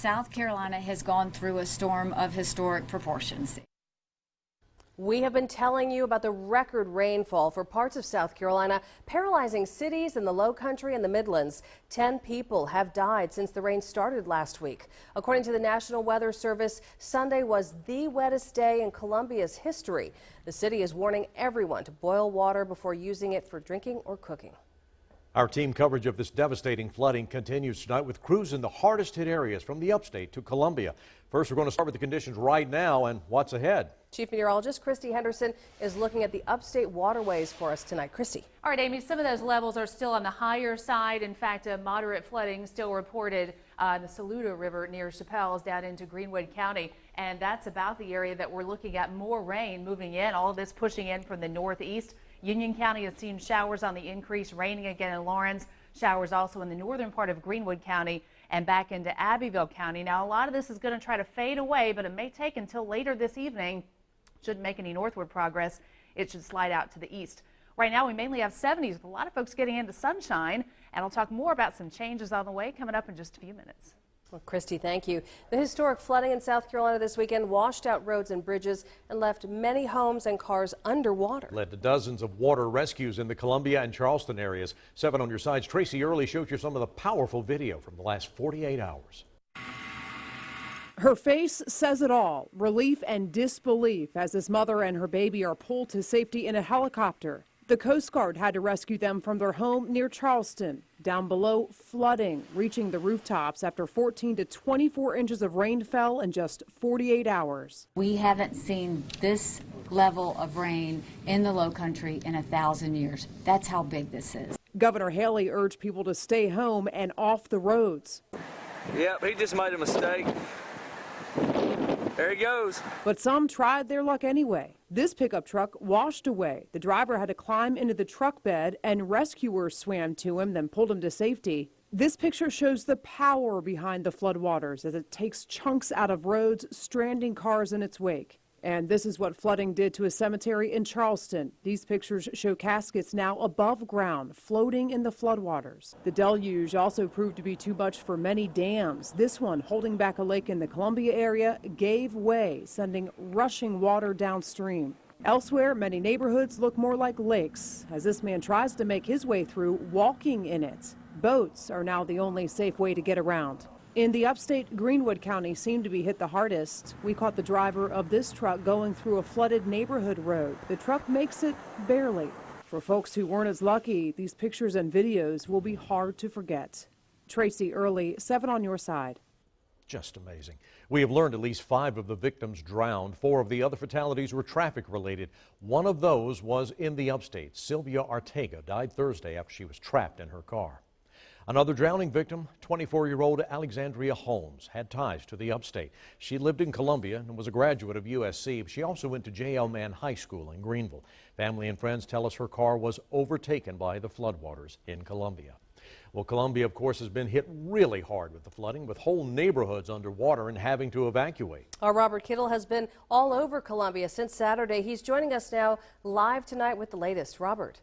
South Carolina has gone through a storm of historic proportions. We have been telling you about the record rainfall for parts of South Carolina, paralyzing cities in the Low Country and the Midlands. 10 people have died since the rain started last week. According to the National Weather Service, Sunday was the wettest day in Columbia's history. The city is warning everyone to boil water before using it for drinking or cooking. Our team coverage of this devastating flooding continues tonight with crews in the hardest hit areas from the upstate to Columbia. First, we're going to start with the conditions right now and what's ahead. Chief Meteorologist Christy Henderson is looking at the upstate waterways for us tonight. Christy. All right, Amy, some of those levels are still on the higher side. In fact, a moderate flooding still reported in the Saluda River near Chappelle's down into Greenwood County. And that's about the area that we're looking at more rain moving in. All of this pushing in from the northeast. Union County has seen showers on the increase, raining again in Lawrence. Showers also in the northern part of Greenwood County and back into Abbeville County. Now, a lot of this is going to try to fade away, but it may take until later this evening. Shouldn't make any northward progress. It should slide out to the east. Right now, we mainly have 70s with a lot of folks getting into sunshine, and I'll talk more about some changes on the way coming up in just a few minutes. Well, Christy, thank you. The historic flooding in South Carolina this weekend washed out roads and bridges and left many homes and cars underwater. Led to dozens of water rescues in the Columbia and Charleston areas. 7 on your sides. Tracy Early showed you some of the powerful video from the last 48 hours. Her face says it all, relief and disbelief as this mother and her baby are pulled to safety in a helicopter. The Coast Guard had to rescue them from their home near Charleston. Down below, flooding, reaching the rooftops after 14 to 24 inches of rain fell in just 48 hours. We haven't seen this level of rain in the Low Country in 1,000 years. That's how big this is. Governor Haley urged people to stay home and off the roads. Yep, he just made a mistake. There he goes. But some tried their luck anyway. This pickup truck washed away. The driver had to climb into the truck bed and rescuers swam to him, then pulled him to safety. This picture shows the power behind the floodwaters as it takes chunks out of roads, stranding cars in its wake. And this is what flooding did to a cemetery in Charleston. These pictures show caskets now above ground, floating in the floodwaters. The deluge also proved to be too much for many dams. This one, holding back a lake in the Columbia area, gave way, sending rushing water downstream. Elsewhere, many neighborhoods look more like lakes as this man tries to make his way through walking in it. Boats are now the only safe way to get around. In the upstate, Greenwood County seemed to be hit the hardest. We caught the driver of this truck going through a flooded neighborhood road. The truck makes it barely. For folks who weren't as lucky, these pictures and videos will be hard to forget. Tracy Early, 7 on your side. Just amazing. We have learned at least 5 of the victims drowned. 4 of the other fatalities were traffic related. One of those was in the upstate. Sylvia Arteaga died Thursday after she was trapped in her car. Another drowning victim, 24-year-old Alexandria Holmes, had ties to the upstate. She lived in Columbia and was a graduate of USC. She also went to J.L. Mann High School in Greenville. Family and friends tell us her car was overtaken by the floodwaters in Columbia. Well, Columbia, of course, has been hit really hard with the flooding, with whole neighborhoods underwater and having to evacuate. Our Robert Kittle has been all over Columbia since Saturday. He's joining us now live tonight with the latest. Robert.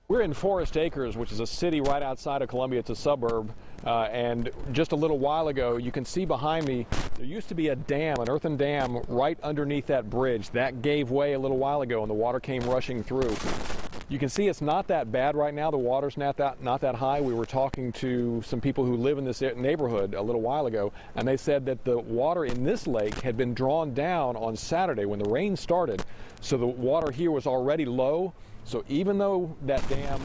We're in Forest Acres, which is a city right outside of Columbia. It's a suburb. And just a little while ago, you can see behind me, there used to be a dam, an earthen dam, right underneath that bridge. That gave way a little while ago, and the water came rushing through. You can see it's not that bad right now. The water's not that high. We were talking to some people who live in this neighborhood a little while ago, and they said that the water in this lake had been drawn down on Saturday when the rain started. So the water here was already low. So even though that dam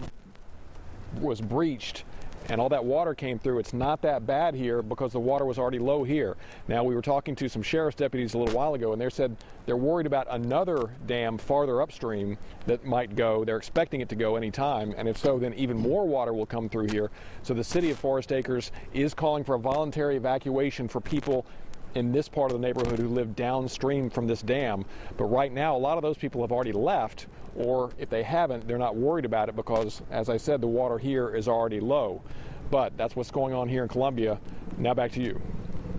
was breached and all that water came through, it's not that bad here because the water was already low here. Now, we were talking to some sheriff's deputies a little while ago, and they said they're worried about another dam farther upstream that might go. They're expecting it to go any time, and if so, then even more water will come through here. So the city of Forest Acres is calling for a voluntary evacuation for people in this part of the neighborhood who live downstream from this dam. But right now, a lot of those people have already left, or if they haven't, they're not worried about it because, as I said, the water here is already low. But that's what's going on here in Columbia. Now back to you.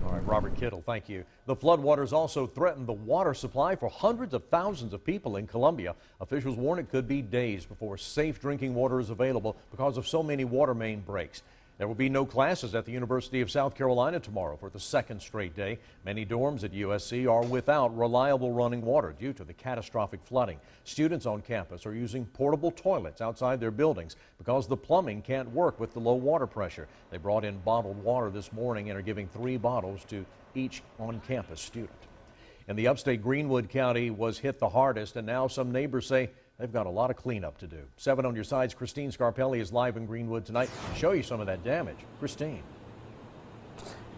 All right, Robert Kittle, thank you. The floodwaters also threatened the water supply for hundreds of thousands of people in Columbia. Officials warn it could be days before safe drinking water is available because of so many water main breaks. There will be no classes at the University of South Carolina tomorrow for the second straight day. Many dorms at USC are without reliable running water due to the catastrophic flooding. Students on campus are using portable toilets outside their buildings because the plumbing can't work with the low water pressure. They brought in bottled water this morning and are giving 3 bottles to each on-campus student. In the upstate, Greenwood County was hit the hardest, and now some neighbors say they've got a lot of cleanup to do. 7 on your sides, Christine Scarpelli is live in Greenwood tonight to show you some of that damage. Christine.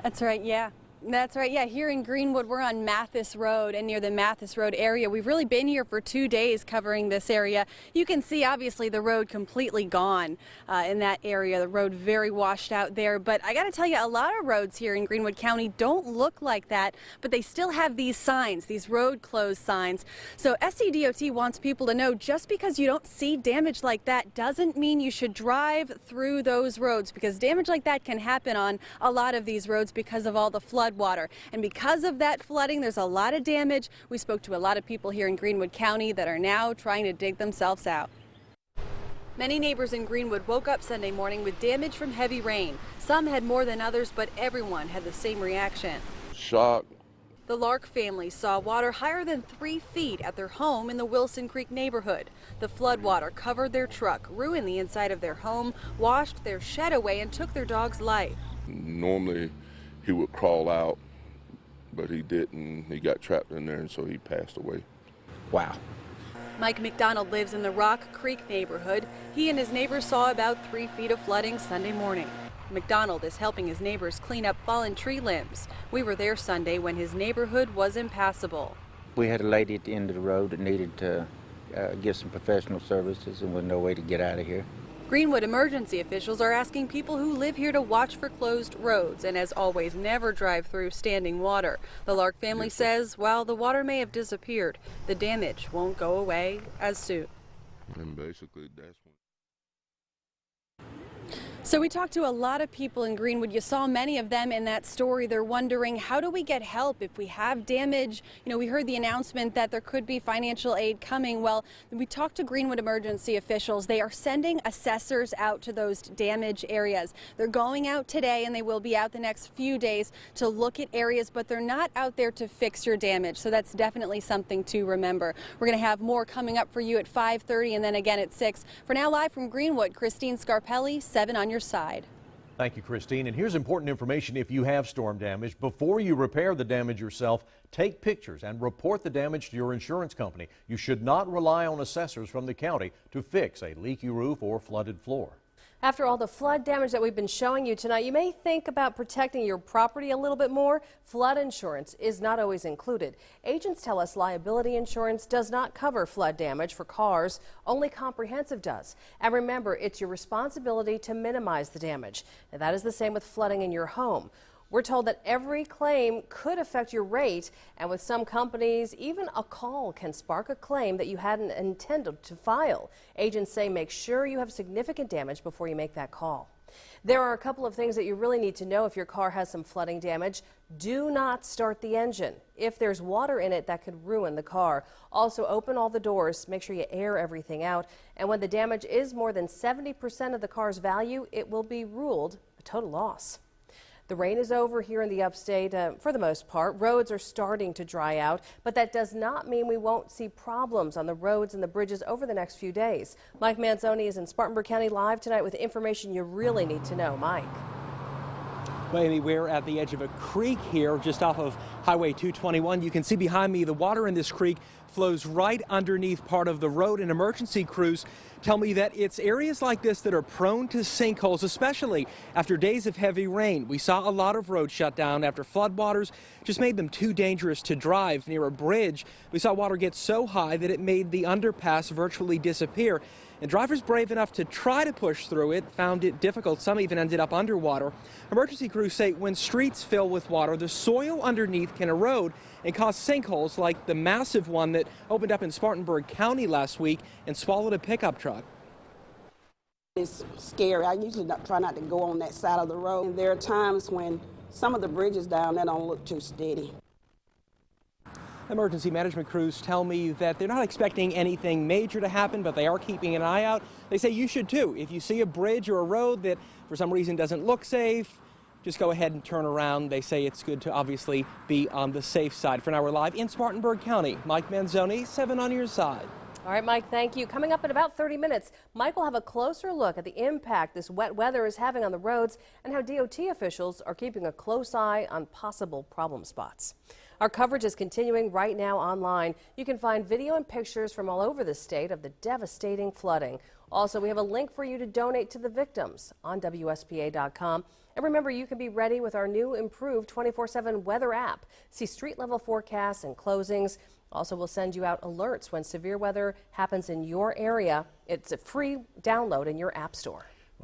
That's right, yeah. That's right, yeah. Here in Greenwood, we're on Mathis Road and near the Mathis Road area. We've really been here for 2 days covering this area. You can see, obviously, the road completely gone in that area. The road very washed out there. But I got to tell you, a lot of roads here in Greenwood County don't look like that, but they still have these signs, these road closed signs. So SCDOT wants people to know just because you don't see damage like that doesn't mean you should drive through those roads, because damage like that can happen on a lot of these roads because of all the flood water. And because of that flooding, there's a lot of damage. We spoke to a lot of people here in Greenwood County that are now trying to dig themselves out. Many neighbors in Greenwood woke up Sunday morning with damage from heavy rain. Some had more than others, but everyone had the same reaction. Shock. The Lark family saw water higher than 3 feet at their home in the Wilson Creek neighborhood. The flood water covered their truck, ruined the inside of their home, washed their shed away, and took their dog's life. Normally he would crawl out, but he didn't. He got trapped in there, and so he passed away. Wow. Mike McDonald lives in the Rock Creek neighborhood. He and his neighbors saw about 3 feet of flooding Sunday morning. McDonald is helping his neighbors clean up fallen tree limbs. We were there Sunday when his neighborhood was impassable. We had a lady at the end of the road that needed to get some professional services and with no way to get out of here. Greenwood emergency officials are asking people who live here to watch for closed roads and, as always, never drive through standing water. The Lark family says while the water may have disappeared, the damage won't go away as soon. And basically that's when. So we talked to a lot of people in Greenwood. You saw many of them in that story. They're wondering, how do we get help if we have damage? You know, we heard the announcement that there could be financial aid coming. Well, we talked to Greenwood emergency officials. They are sending assessors out to those damaged areas. They're going out today, and they will be out the next few days to look at areas, but they're not out there to fix your damage. So that's definitely something to remember. We're going to have more coming up for you at 5:30 and then again at 6. For now, live from Greenwood, Christine Scarpelli, 7 on your side. Thank you, Christine. And here's important information if you have storm damage. Before you repair the damage yourself, take pictures and report the damage to your insurance company. You should not rely on assessors from the county to fix a leaky roof or flooded floor. After all the flood damage that we've been showing you tonight, you may think about protecting your property a little bit more. Flood insurance is not always included. Agents tell us liability insurance does not cover flood damage for cars, only comprehensive does. And remember, it's your responsibility to minimize the damage. Now, that is the same with flooding in your home. We're told that every claim could affect your rate, and with some companies, even a call can spark a claim that you hadn't intended to file. Agents say make sure you have significant damage before you make that call. There are a couple of things that you really need to know if your car has some flooding damage. Do not start the engine. If there's water in it, that could ruin the car. Also, open all the doors, make sure you air everything out, and when the damage is more than 70% of the car's value, it will be ruled a total loss. The rain is over here in the upstate for the most part. Roads are starting to dry out, but that does not mean we won't see problems on the roads and the bridges over the next few days. Mike Manzoni is in Spartanburg County live tonight with information you really need to know. Mike. Well, Amy, we're at the edge of a creek here just off of Highway 221. You can see behind me the water in this creek flows right underneath part of the road, and emergency crews tell me that it's areas like this that are prone to sinkholes, especially after days of heavy rain. We saw a lot of roads shut down after floodwaters just made them too dangerous to drive. Near a bridge, we saw water get so high that it made the underpass virtually disappear. And drivers brave enough to try to push through it found it difficult. Some even ended up underwater. Emergency crews say when streets fill with water, the soil underneath can erode and cause sinkholes like the massive one that opened up in Spartanburg County last week and swallowed a pickup truck. It's scary. I usually try not to go on that side of the road. And there are times when Some of the bridges down there don't look too steady. Emergency management crews tell me that they're not expecting anything major to happen, but they are keeping an eye out. They say you should too. If you see a bridge or a road that for some reason doesn't look safe, just go ahead and turn around. They say it's good to obviously be on the safe side. For now, we're live in Spartanburg County. Mike Manzoni, 7 on your side. All right, Mike, thank you. Coming up in about 30 minutes, Mike will have a closer look at the impact this wet weather is having on the roads and how DOT officials are keeping a close eye on possible problem spots. Our coverage is continuing right now online. You can find video and pictures from all over the state of the devastating flooding. Also, we have a link for you to donate to the victims on WSPA.com. And remember, you can be ready with our new improved 24/7 weather app. See street level forecasts and closings. Also, we'll send you out alerts when severe weather happens in your area. It's a free download in your app store.